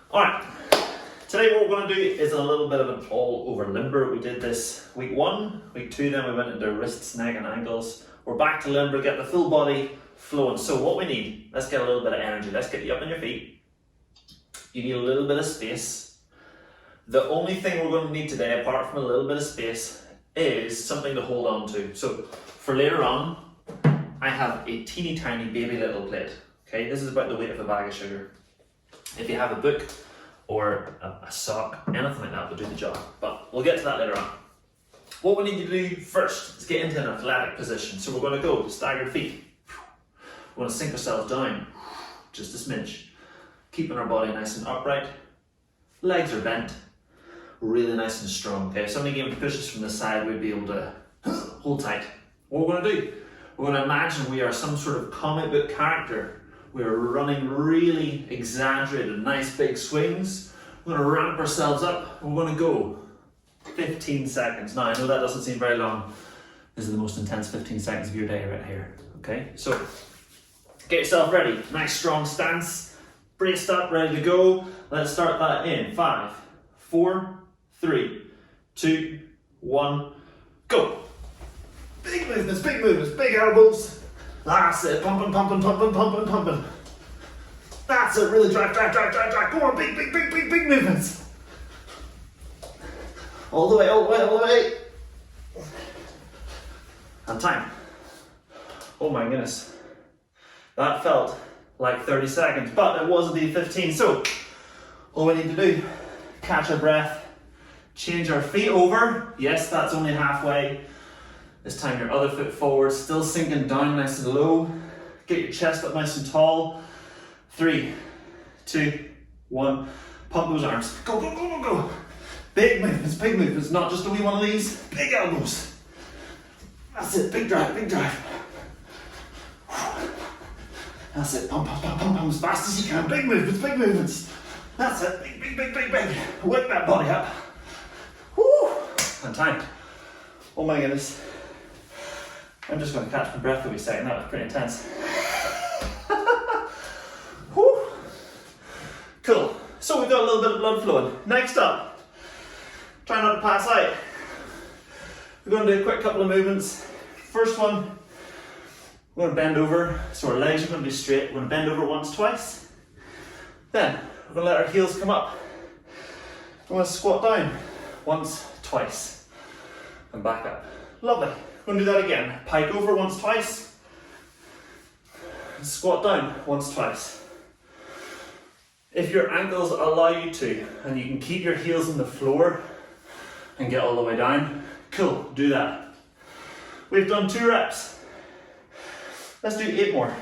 All right, today what we're going to do is a little bit of an all-over limber. We did this week 1, week 2, then we went into wrists, neck and ankles. We're back to limber, get the full body flowing. So what we need, let's get a little bit of energy. Let's get you up on your feet. You need a little bit of space. The only thing we're going to need today, apart from a little bit of space, is something to hold on to. So for later on, I have a teeny tiny baby little plate. Okay, this is about the weight of a bag of sugar. If you have a book or a sock, anything like that will do the job, but we'll get to that later on. What we need to do first is get into an athletic position. So we're going to go staggered feet. We're going to sink ourselves down, just a smidge, keeping our body nice and upright. Legs are bent, really nice and strong. Okay, if somebody gave me pushes from the side, we'd be able to hold tight. What we're going to do, we're going to imagine we are some sort of comic book character. We're running really exaggerated, nice big swings. We're going to ramp ourselves up. We're going to go 15 seconds. Now, I know that doesn't seem very long. This is the most intense 15 seconds of your day right here. Okay, so get yourself ready. Nice strong stance. Braced up, ready to go. Let's start that in 5, 4, 3, 2, 1, go. Big movements, big elbows. That's it, pumping, pumping, pumping, pumping, pumping. That's it, really drive. Go on, big movements. All the way. And time. Oh my goodness. That felt like 30 seconds, but it was indeed 15. So, all we need to do, catch our breath, change our feet over. Yes, that's only halfway. This time your other foot forward, still sinking down nice and low. Get your chest up nice and tall. 3, 2, 1. Pump those arms. Go. Big movements, not just a wee one of these. Big elbows. That's it, big drive. That's it, pump as fast as you can. Big movements. That's it, big. Wake that body up. Woo! And time. Oh my goodness. I'm just going to catch my breath for a second. That was pretty intense. Whew. Cool. So we've got a little bit of blood flowing. Next up, try not to pass out. We're going to do a quick couple of movements. First one, we're going to bend over. So our legs are going to be straight. We're going to bend over once, twice. Then we're going to let our heels come up. We're going to squat down once, twice, and back up. Lovely. We're going to do that again. Pike over once, twice. Squat down once, twice. If your ankles allow you to, and you can keep your heels on the floor and get all the way down, cool, do that. We've done 2 reps. Let's do 8 more.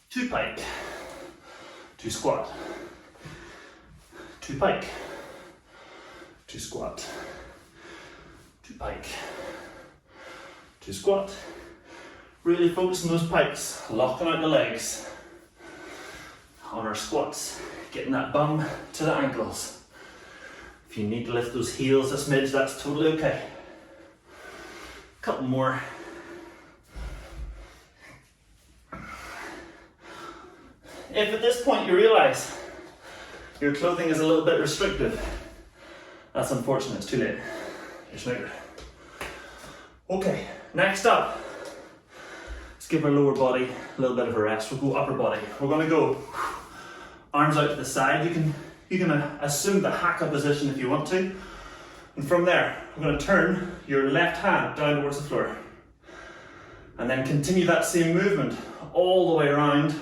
2 pike, 2 squat, 2 pike, 2 squat, 2 pike, 2 squat. Really focus on those pikes, locking out the legs. On our squats, getting that bum to the ankles. If you need to lift those heels a smidge, that's totally okay. Couple more. If at this point you realize your clothing is a little bit restrictive, that's unfortunate, it's too late. You're snookered. Okay, next up, let's give our lower body a little bit of a rest. We'll go upper body. We're going to go arms out to the side. You can assume the haka position if you want to. And from there, we're going to turn your left hand down towards the floor. And then continue that same movement all the way around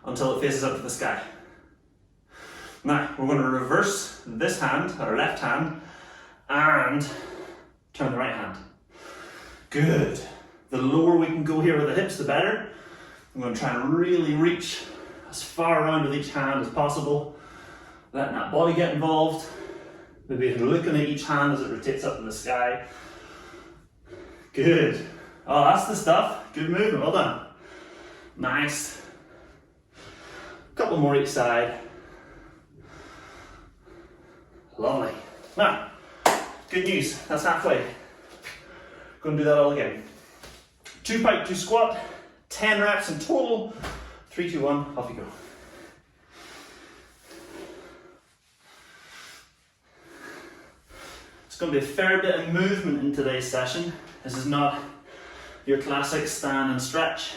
until it faces up to the sky. Now, we're going to reverse this hand, our left hand, and turn the right hand. Good. The lower we can go here with the hips, the better. I'm going to try and really reach as far around with each hand as possible. Letting that body get involved. Maybe looking at each hand as it rotates up in the sky. Good. Oh, that's the stuff. Good movement, well done. Nice. Couple more each side. Lovely. Now, good news, that's halfway. Going to do that all again. 2 pike, 2 squat, 10 reps in total. 3, 2, 1, off you go. There's going to be a fair bit of movement in today's session. This is not your classic stand and stretch.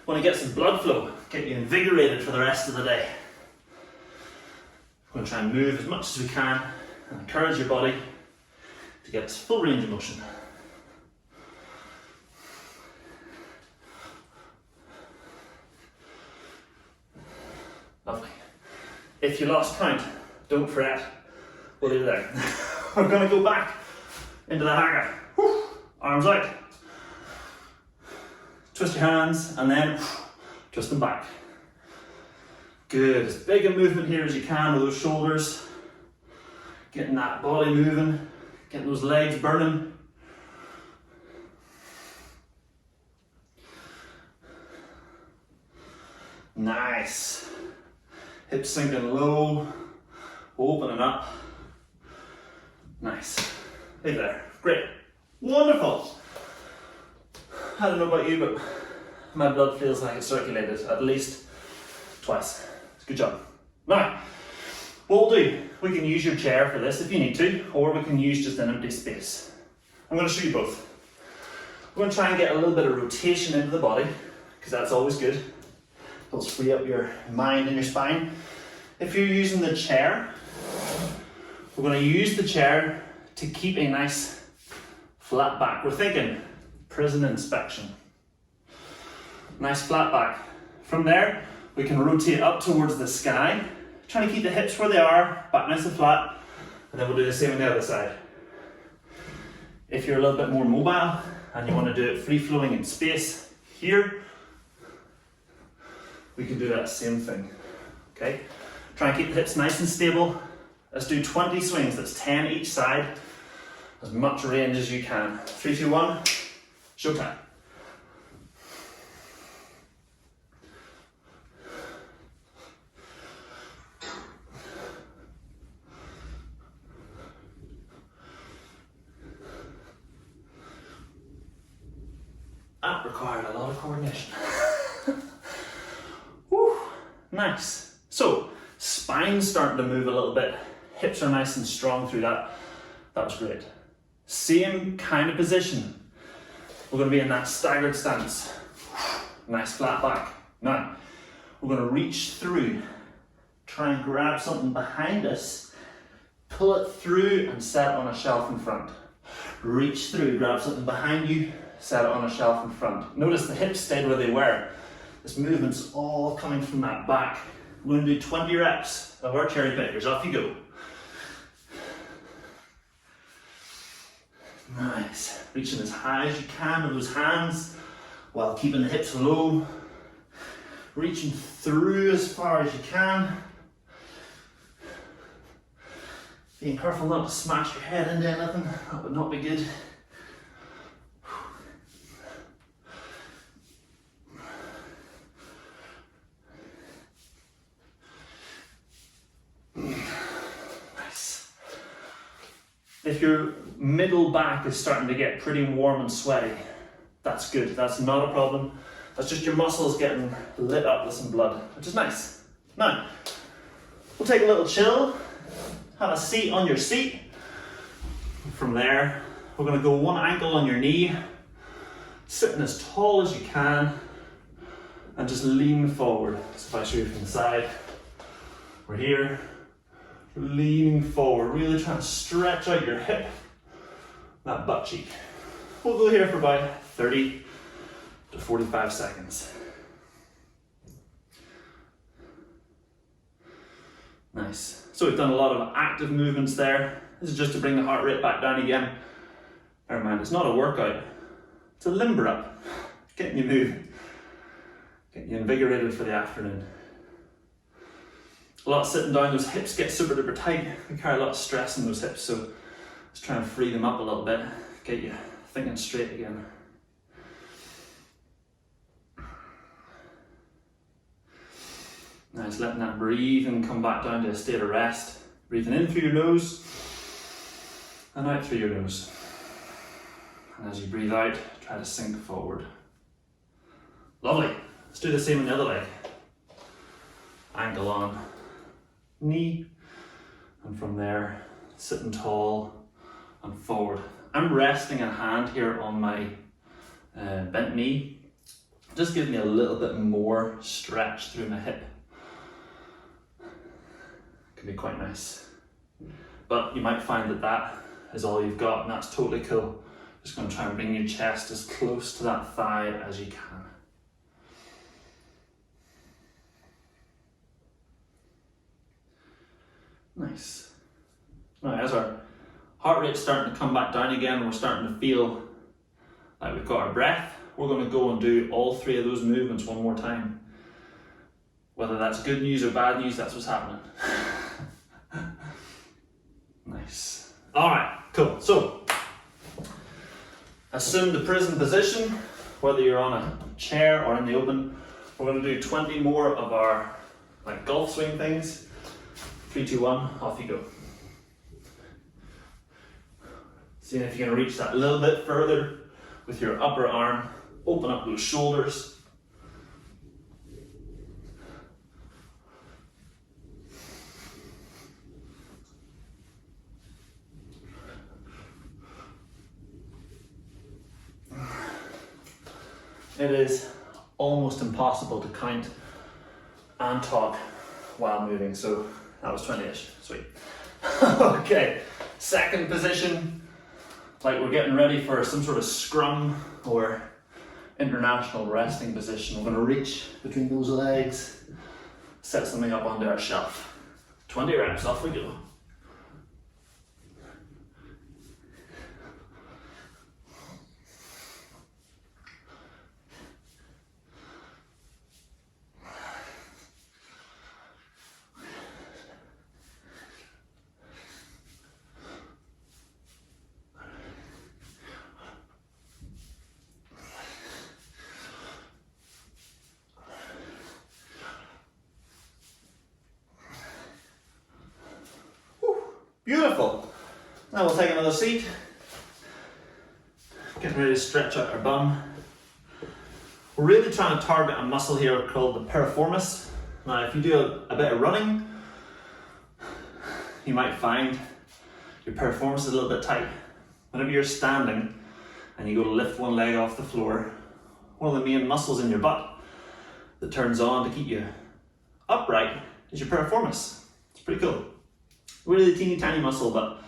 Want to get some blood flow, get you invigorated for the rest of the day. We're going to try and move as much as we can and encourage your body to get its full range of motion. Lovely. If you lost count, don't fret, we'll leave it there. We're going to go back into the haka. Arms out. Twist your hands and then twist them back. Good, as big a movement here as you can with those shoulders. Getting that body moving, getting those legs burning. Nice. Hips sinking low, opening up. Nice. Leave it there. Great. Wonderful. I don't know about you, but my blood feels like it's circulated at least twice. Good job. Now, what we'll do, we can use your chair for this if you need to, or we can use just an empty space. I'm going to show you both. We're going to try and get a little bit of rotation into the body, because that's always good. Helps free up your mind and your spine. If you're using the chair, we're going to use the chair to keep a nice flat back. We're thinking prison inspection. Nice flat back. From there, we can rotate up towards the sky, trying to keep the hips where they are, back nice and flat, and then we'll do the same on the other side. If you're a little bit more mobile and you want to do it free-flowing in space here, we can do that same thing. Okay? Try and keep the hips nice and stable. Let's do 20 swings, that's 10 each side. As much range as you can. 3, 2, 1, showtime. That required a lot of coordination. Whew, nice. So, spine's starting to move a little bit. Hips are nice and strong through that. That was great. Same kind of position. We're going to be in that staggered stance. Nice flat back. Now, we're going to reach through. Try and grab something behind us. Pull it through and set it on a shelf in front. Reach through, grab something behind you, set it on a shelf in front. Notice the hips stayed where they were. This movement's all coming from that back. We're going to do 20 reps of our cherry pickers. Off you go. Nice. Reaching as high as you can with those hands while keeping the hips low. Reaching through as far as you can. Being careful not to smash your head into anything. That would not be good. Nice. If your middle back is starting to get pretty warm and sweaty, that's good. That's not a problem. That's just your muscles getting lit up with some blood, which is nice. Now, we'll take a little chill, have a seat on your seat. From there, we're going to go one ankle on your knee, sitting as tall as you can, and just lean forward. So if I show you from the side, we're here, leaning forward, really trying to stretch out your hip, that butt cheek. We'll go here for about 30 to 45 seconds. Nice. So we've done a lot of active movements there. This is just to bring the heart rate back down again. Never mind, it's not a workout. It's a limber up. Getting you moving. Getting you invigorated for the afternoon. A lot of sitting down, those hips get super duper tight. We carry a lot of stress in those hips, so let's try and free them up a little bit. Get you thinking straight again. Nice, letting that breathing come back down to a state of rest. Breathing in through your nose and out through your nose. And as you breathe out, try to sink forward. Lovely. Let's do the same on the other leg. Ankle on knee, and from there, sitting tall, and forward. I'm resting a hand here on my bent knee. Just gives me a little bit more stretch through my hip. Can be quite nice. But you might find that that is all you've got, and that's totally cool. Just going to try and bring your chest as close to that thigh as you can. Nice. Now, as our heart rate's starting to come back down again, and we're starting to feel like we've got our breath, we're going to go and do all 3 of those movements one more time. Whether that's good news or bad news, that's what's happening. Nice. Alright, cool. So, assume the prison position, whether you're on a chair or in the open. We're going to do 20 more of our like golf swing things. 3, 2, 1, off you go. Seeing if you can reach that a little bit further with your upper arm. Open up those shoulders. It is almost impossible to count and talk while moving, so that was 20-ish, sweet. Okay, second position, like we're getting ready for some sort of scrum or international resting position. We're going to reach between those legs, set something up onto our shelf. 20 reps, off we go. Beautiful. Now we'll take another seat. Getting ready to stretch out our bum. We're really trying to target a muscle here called the piriformis. Now if you do a bit of running, you might find your piriformis is a little bit tight. Whenever you're standing and you go to lift one leg off the floor, one of the main muscles in your butt that turns on to keep you upright is your piriformis. It's pretty cool. Really teeny tiny muscle, but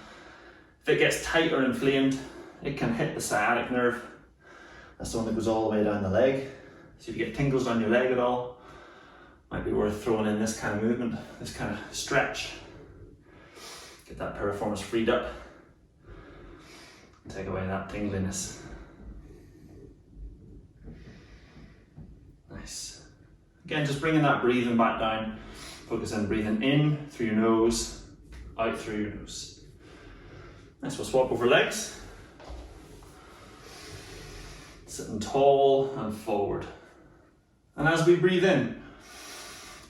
if it gets tight or inflamed, it can hit the sciatic nerve. That's the one that goes all the way down the leg. So if you get tingles down your leg at all, might be worth throwing in this kind of movement, this kind of stretch. Get that piriformis freed up and take away that tingliness. Nice. Again, just bringing that breathing back down. Focus on breathing in through your nose, out through your nose. Nice, we'll swap over legs. Sitting tall and forward. And as we breathe in,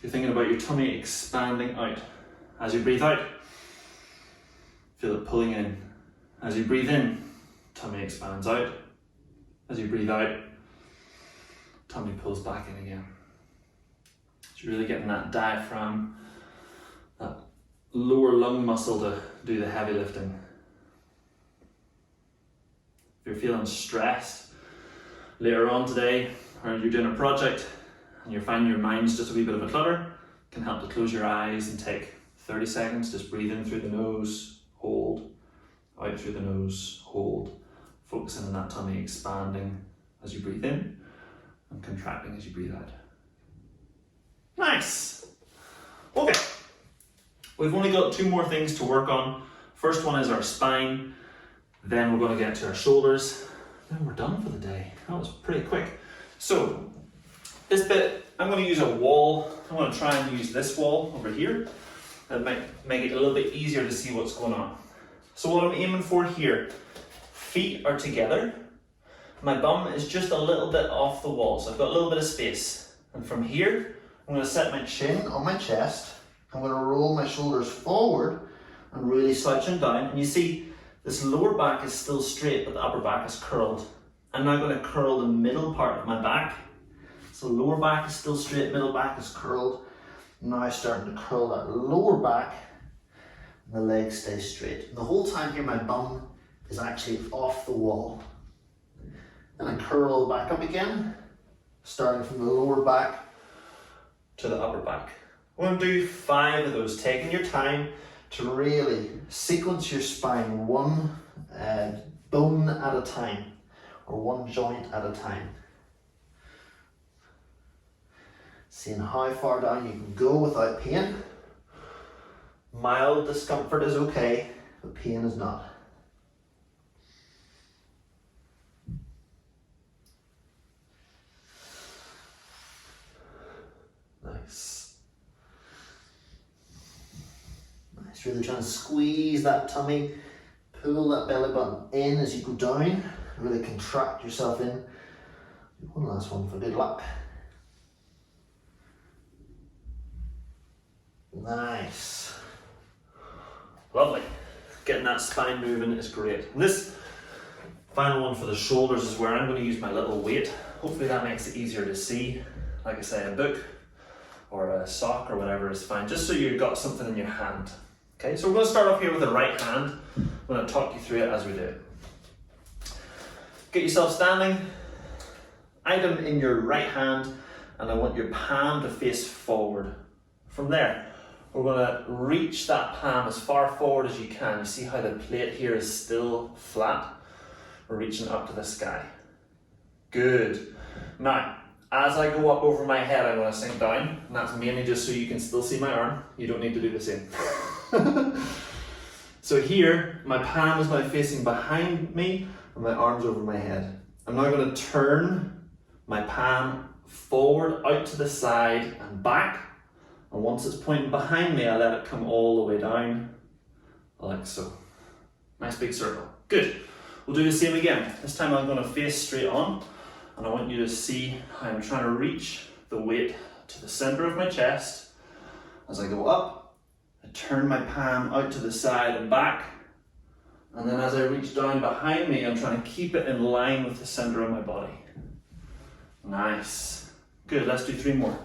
you're thinking about your tummy expanding out. As you breathe out, feel it pulling in. As you breathe in, tummy expands out. As you breathe out, tummy pulls back in again. So you're really getting that diaphragm, that lower lung muscle to do the heavy lifting. If you're feeling stressed later on today, or you're doing a project and you're finding your mind's just a wee bit of a clutter, it can help to close your eyes and take 30 seconds, just breathe in through the nose, hold, out through the nose, hold, focusing on that tummy expanding as you breathe in and contracting as you breathe out. Nice! Okay. We've only got 2 more things to work on. First one is our spine, then we're going to get to our shoulders, then we're done for the day. That was pretty quick. So, this bit, I'm going to use a wall. I'm going to try and use this wall over here. That might make it a little bit easier to see what's going on. So what I'm aiming for here, feet are together. My bum is just a little bit off the wall, so I've got a little bit of space. And from here, I'm going to set my chin on my chest. I'm going to roll my shoulders forward and really slouching down. And you see, this lower back is still straight, but the upper back is curled. I'm now going to curl the middle part of my back. So lower back is still straight, middle back is curled. Now starting to curl that lower back, and the legs stay straight. And the whole time here, my bum is actually off the wall. And I curl back up again, starting from the lower back to the upper back. We're going to do 5 of those, taking your time to really sequence your spine one bone at a time, or one joint at a time. Seeing how far down you can go without pain. Mild discomfort is okay, but pain is not. Nice. Nice, really trying to squeeze that tummy, pull that belly button in as you go down, really contract yourself in. One last one for good luck. Nice. Lovely. Getting that spine moving is great. And this final one for the shoulders is where I'm going to use my little weight. Hopefully that makes it easier to see. Like I say, a book or a sock or whatever is fine, just so you've got something in your hand. Okay, so we're going to start off here with the right hand. I'm going to talk you through it as we do it. Get yourself standing, item in your right hand, and I want your palm to face forward. From there, we're going to reach that palm as far forward as you can. You see how the plate here is still flat? We're reaching up to the sky. Good. Now, as I go up over my head, I'm going to sink down, and that's mainly just so you can still see my arm. You don't need to do the same. So here, my palm is now facing behind me, and my arm's over my head. I'm now going to turn my palm forward, out to the side, and back. And once it's pointing behind me, I let it come all the way down, like so. Nice big circle. Good. We'll do the same again. This time I'm going to face straight on, and I want you to see how I'm trying to reach the weight to the center of my chest. As I go up, I turn my palm out to the side and back, and then as I reach down behind me, I'm trying to keep it in line with the center of my body. Nice. Good, let's do 3 more.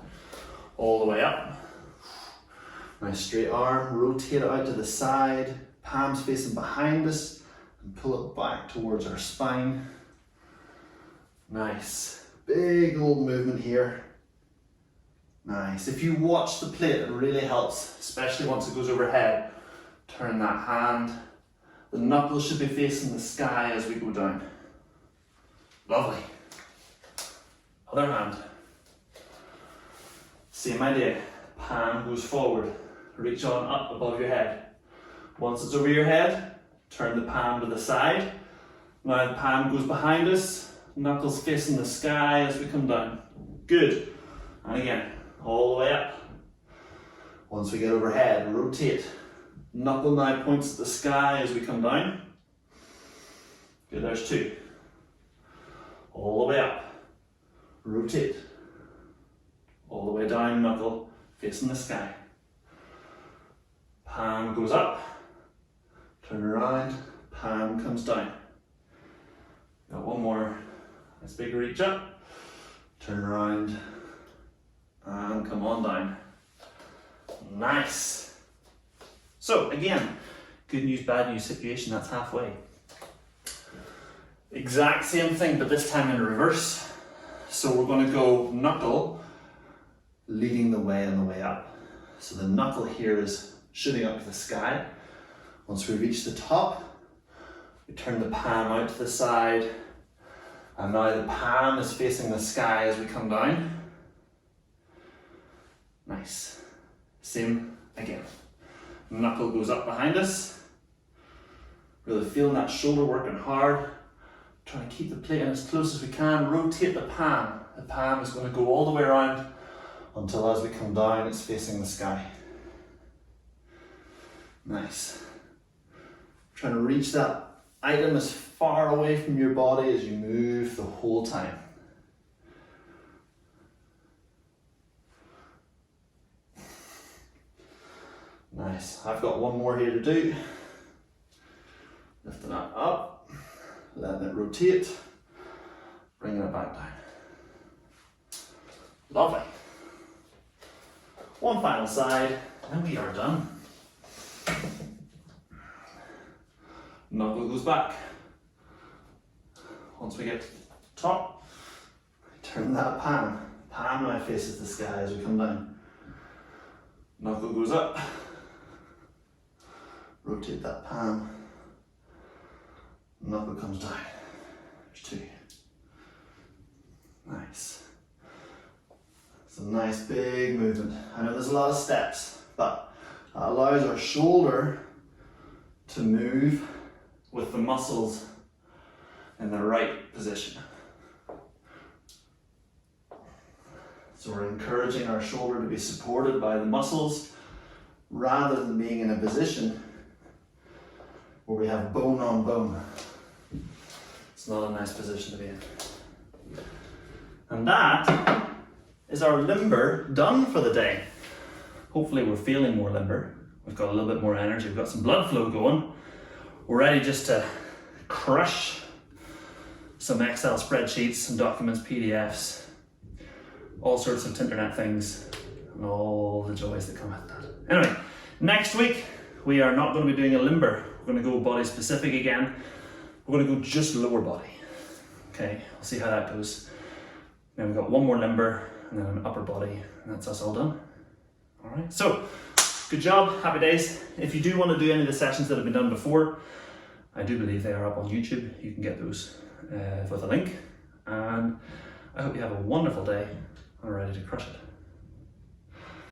All the way up. Nice straight arm, rotate it out to the side, palms facing behind us, and pull it back towards our spine. Nice, big old movement here. Nice, if you watch the plate, it really helps, especially once it goes overhead. Turn that hand, the knuckles should be facing the sky as we go down. Lovely. Other hand. Same idea, palm goes forward. Reach on up above your head. Once it's over your head, turn the palm to the side. Now the palm goes behind us, knuckles facing the sky as we come down. Good. And again, all the way up. Once we get overhead, rotate. Knuckle now points at the sky as we come down. Good, there's 2. All the way up. Rotate. All the way down, knuckle facing the sky. Palm goes up, turn around, palm comes down. Got one more. Nice big reach up, turn around, and come on down. Nice. So again, good news, bad news situation, that's halfway. Exact same thing, but this time in reverse. So we're going to go knuckle, leading the way on the way up. So the knuckle here is shooting up to the sky. Once we reach the top, we turn the palm out to the side, and now the palm is facing the sky as we come down. Nice. Same again. Knuckle goes up behind us. Really feeling that shoulder working hard. Trying to keep the plate in as close as we can. Rotate the palm. The palm is going to go all the way around until as we come down, it's facing the sky. Nice. Trying to reach that item as far away from your body as you move the whole time. Nice. I've got one more here to do. Lifting that up, letting it rotate, bringing it back down. Lovely. One final side, and we are done. Knuckle goes back, Once we get to the top, turn that palm. Palm now faces the sky as we come down. Knuckle goes up. Rotate that palm. Knuckle comes down. There's two. Nice. It's a nice big movement. I know there's a lot of steps, but that allows our shoulder to move with the muscles in the right position. So we're encouraging our shoulder to be supported by the muscles rather than being in a position where we have bone on bone. It's not a nice position to be in. And that is our limber done for the day. Hopefully we're feeling more limber. We've got a little bit more energy, we've got some blood flow going. We're ready just to crush some Excel spreadsheets, some documents, PDFs, all sorts of internet things, and all the joys that come with that. Anyway, next week we are not going to be doing a limber. We're going to go body specific again. We're going to go just lower body. Okay, we'll see how that goes. Then we've got one more limber and then an upper body, and that's us all done. All right, so good job, happy days. If you do want to do any of the sessions that have been done before, I do believe they are up on YouTube. You can get those with a link. And I hope you have a wonderful day and are ready to crush it.